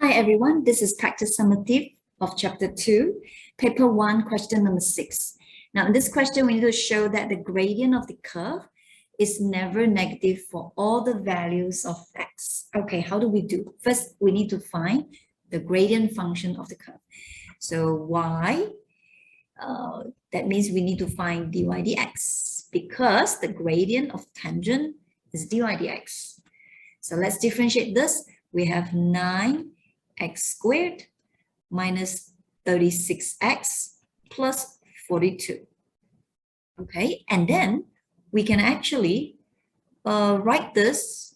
Hi everyone, this is Praktis Sumatif of Chapter 2, Paper 1, question number 6. Now in this question, we need to show that the gradient of the curve is never negative for all the values of x. Okay, how do we do? First, we need to find the gradient function of the curve. So y, that means we need to find dy dx because the gradient of tangent is dy dx. So let's differentiate this. We have 9x squared minus 36x plus 42. Okay, and then we can actually write this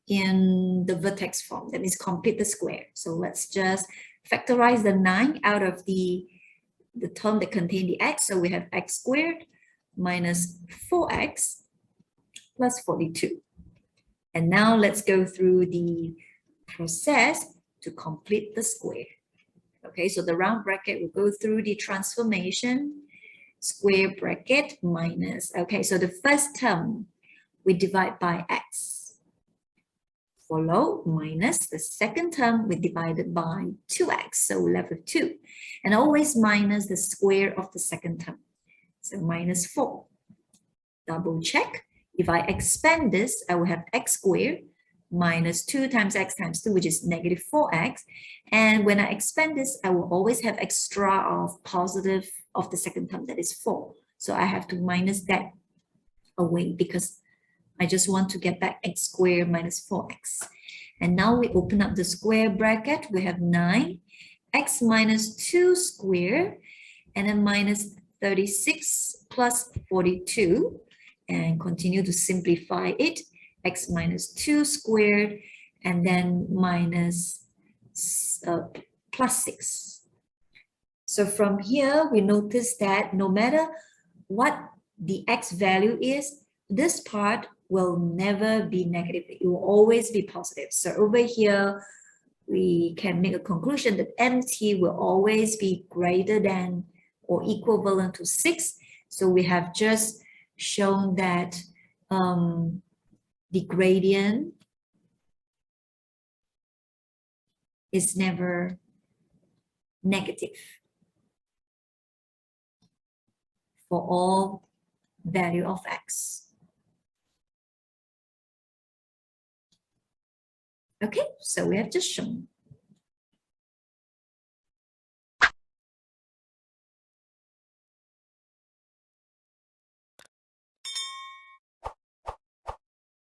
in the vertex form. That means complete the square. So let's just factorize the 9 out of the term that contains the x. So we have x squared minus 4x plus 42. And now let's go through the process to complete the square. Okay, so the round bracket will go through the transformation, square bracket minus. Okay, so the first term we divide by x, follow minus the second term we divided by 2x, so we're left with 2, and always minus the square of the second term, so minus 4. Double check. If I expand this, I will have x squared minus 2 times x times 2, which is negative 4x. And when I expand this, I will always have extra of positive of the second term, that is 4. So I have to minus that away because I just want to get back x squared minus 4x. And now we open up the square bracket. We have 9x minus 2 squared and then minus 36 plus 42. And continue to simplify it, x minus 2 squared, and then minus plus 6. So from here, we notice that no matter what the x value is, this part will never be negative. It will always be positive. So over here, we can make a conclusion that mt will always be greater than or equivalent to 6. So we have just shown that the gradient is never negative for all value of x. Okay, so we have just shown.